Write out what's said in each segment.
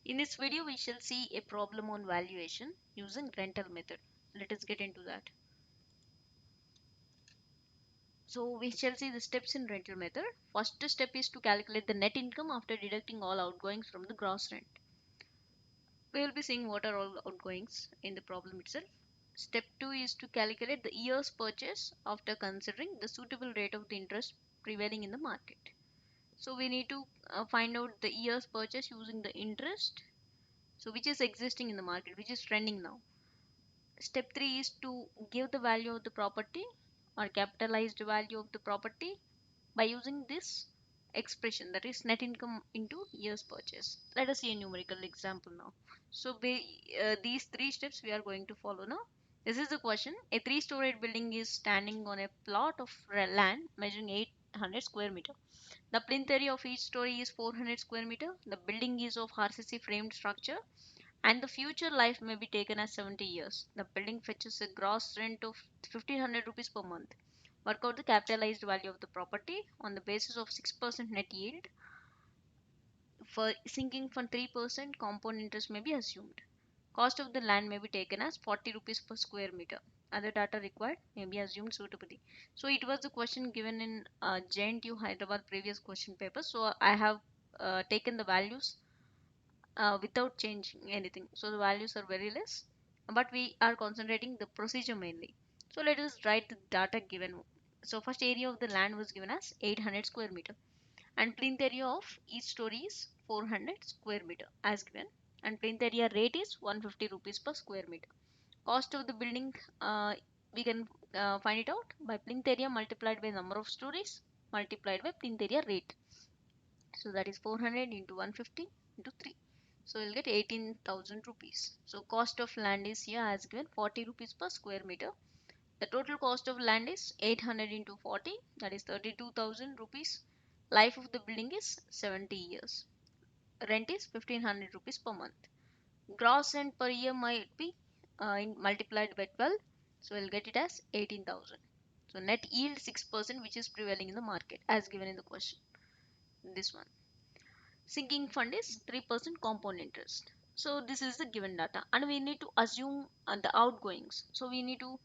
In this video, we shall see a problem on valuation using rental method. Let us get into that. So we shall see the steps in rental method. First step is to calculate the net income after deducting all outgoings from the gross rent. We will be seeing what are all outgoings in the problem itself. Step 2 is to calculate the year's purchase after considering the suitable rate of the interest prevailing in the market. So we need to find out the year's purchase using the interest, so which is existing in the market, which is trending now. Step 3 is to give the value of the property or capitalized value of the property by using this expression, that is net income into year's purchase. Let us see a numerical example now. So these three steps we are going to follow now. This is the question. A three-storied building is standing on a plot of land measuring 800 square meter. The plinth area of each story is 400 square meter. The building is of RCC framed structure and the future life may be taken as 70 years. The building fetches a gross rent of 1500 rupees per month. Work out the capitalized value of the property on the basis of 6% net yield. For sinking fund 3%, compound interest may be assumed. Cost of the land may be taken as 40 rupees per square meter. Other data required may be assumed suitably. So it was the question given in JNTU Hyderabad previous question paper. So I have taken the values without changing anything. So the values are very less, but we are concentrating the procedure mainly. So let us write the data given. So first area of the land was given as 800 square meter and plinth area of each story is 400 square meter as given, and plinth area rate is 150 rupees per square meter. Cost of the building, we can find it out by plinth area multiplied by number of stories multiplied by plinth area rate. So that is 400 into 150 into 3. So we'll get 18,000 rupees. So cost of land is here as given 40 rupees per square meter. The total cost of land is 800 into 40, that is 32,000 rupees. Life of the building is 70 years. Rent is 1500 rupees per month. Gross rent per year might be multiplied by 12. So we'll get it as 18,000. So net yield 6%, which is prevailing in the market as given in the question. This one. Sinking fund is 3% compound interest. So this is the given data and we need to assume the outgoings. So we need to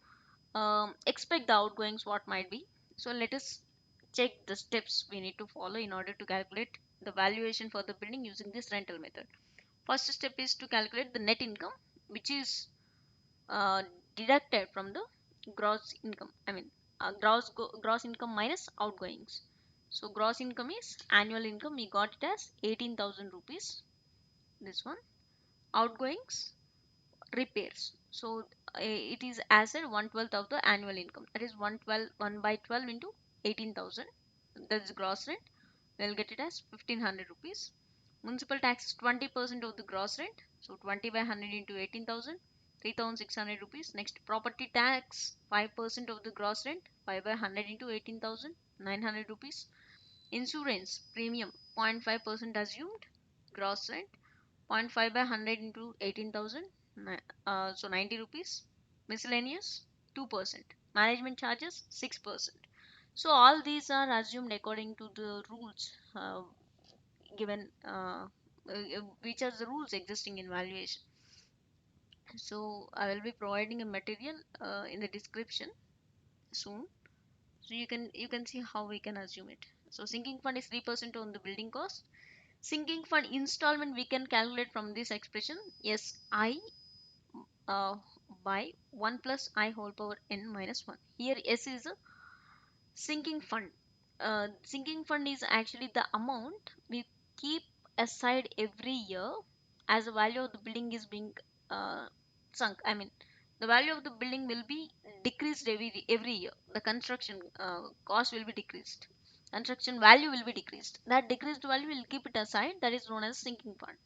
expect the outgoings what might be. So let us check the steps we need to follow in order to calculate the valuation for the building using this rental method. First step is to calculate the net income, which is uh, deducted from the gross income. Gross income minus outgoings. So gross income is annual income. We got it as 18,000 rupees. This one. Outgoings, repairs. So it is as a 1/12 of the annual income. That is 112, 1 by 12 into 18,000. That is gross rent. We'll get it as 1500 rupees. Municipal tax is 20% of the gross rent. So 20 by 100 into 18,000. 3,600 rupees. Next, property tax 5% of the gross rent. 5 by 100 into 18,000. 900 rupees. Insurance premium 0.5% assumed. Gross rent 0.5 by 100 into 18,000. So 90 rupees. Miscellaneous 2%. Management charges 6%. So all these are assumed according to the rules given, which are the rules existing in valuation. So I will be providing a material in the description soon, so you can see how we can assume it. So sinking fund is 3% on the building cost. Sinking fund installment we can calculate from this expression, yes, I uh, by 1 plus I whole power n minus 1. Here S is a sinking fund. Sinking fund is actually the amount we keep aside every year as the value of the building is being uh, sunk. I mean, the value of the building will be decreased every year. The construction cost will be decreased. Construction value will be decreased. That decreased value will keep it aside. That is known as sinking fund.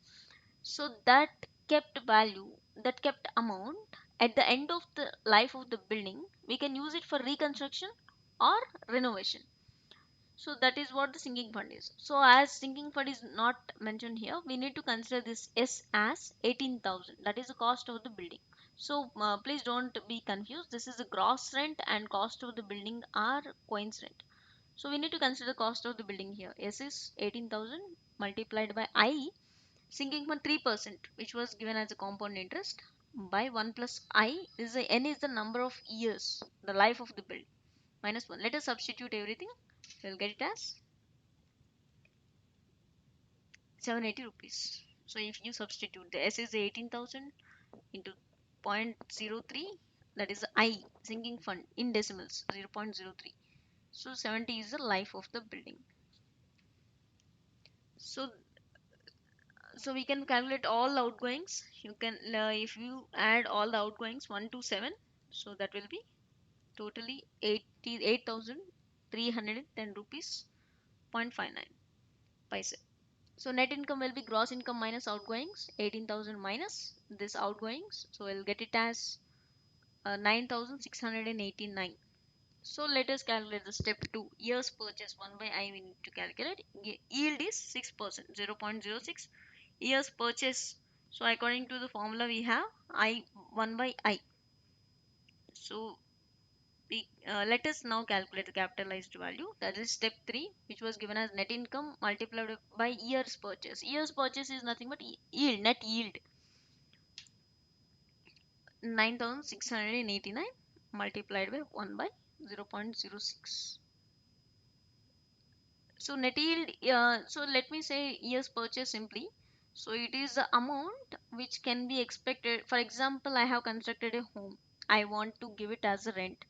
So that kept value, that kept amount at the end of the life of the building, we can use it for reconstruction or renovation. So that is what the sinking fund is. So as sinking fund is not mentioned here, we need to consider this S as 18,000. That is the cost of the building. So please don't be confused. This is the gross rent and cost of the building are coincident. So we need to consider the cost of the building here. S is 18,000 multiplied by I. Sinking fund 3%, which was given as a compound interest by 1 plus I is the n is the number of years, the life of the bill, minus 1. Let us substitute everything. We'll get it as 780 rupees. So if you substitute, the S is 18,000 into 0.03, that is the I, sinking fund in decimals, 0.03. So 70 is the life of the building. So we can calculate all outgoings. You can if you add all the outgoings 1 to 7, so that will be totally 88,310 rupees 0.59 paise. So net income will be gross income minus outgoings, 18,000 minus this outgoings, so we'll get it as 9,689. So let us calculate the step 2, years purchase 1 by I we need to calculate. Yield is 6%, 0.06 years purchase. So according to the formula we have I 1 by I. So let us now calculate the capitalized value, that is step 3, which was given as net income multiplied by years purchase. Years purchase is nothing but yield, net yield, 9,689 multiplied by 1 by 0.06. So net yield, so let me say years purchase simply. So it is the amount which can be expected. For example, I have constructed a home, I want to give it as a rent.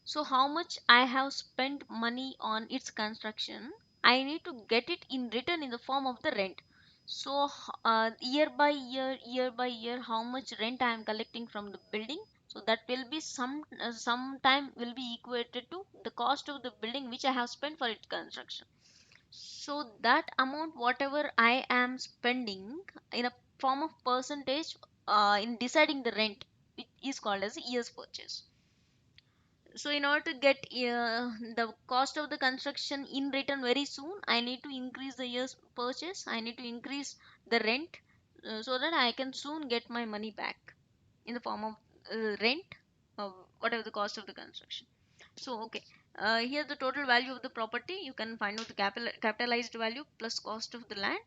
So how much I have spent money on its construction, I need to get it in return in the form of the rent. So year by year, how much rent I am collecting from the building. So that will be some time will be equated to the cost of the building which I have spent for its construction. So that amount, whatever I am spending in a form of percentage in deciding the rent, it is called as a year's purchase. So in order to get the cost of the construction in return very soon, I need to increase the year's purchase. I need to increase the rent so that I can soon get my money back in the form of rent, whatever the cost of the construction. So okay, here the total value of the property. You can find out the capitalized value plus cost of the land.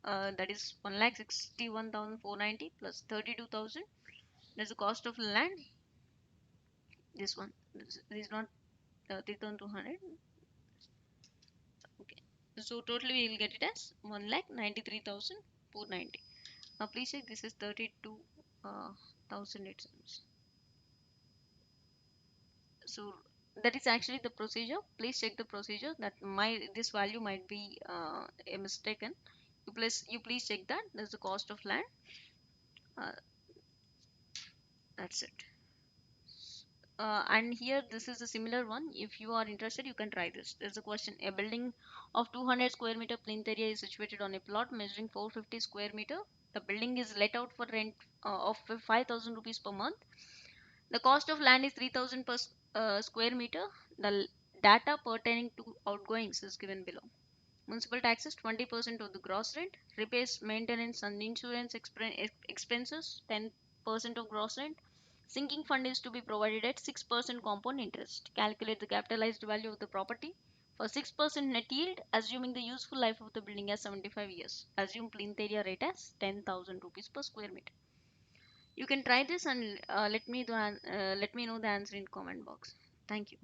That is 1,61,490 plus 32,000. That's the cost of land. This one. This is not 3,200. Okay. So totally we will get it as 1,93,490. Now please check, this is 32,000 it seems. So that is actually the procedure. Please check the procedure, that this value might be a mistaken. You please check that. That's the cost of land. Uh, that's it. And here this is a similar one. If you are interested, you can try this. There's a question: a building of 200 square meter plinth area is situated on a plot measuring 450 square meter. The building is let out for rent of 5,000 rupees per month. The cost of land is 3,000 per square meter. The data pertaining to outgoings is given below. Municipal taxes 20% of the gross rent. Repairs, maintenance and insurance expenses 10% of gross rent. Sinking fund is to be provided at 6% compound interest. Calculate the capitalized value of the property. For 6% net yield, assuming the useful life of the building as 75 years. Assume plinth area rate as 10,000 rupees per square meter. You can try this and let me know the answer in comment box. Thank you.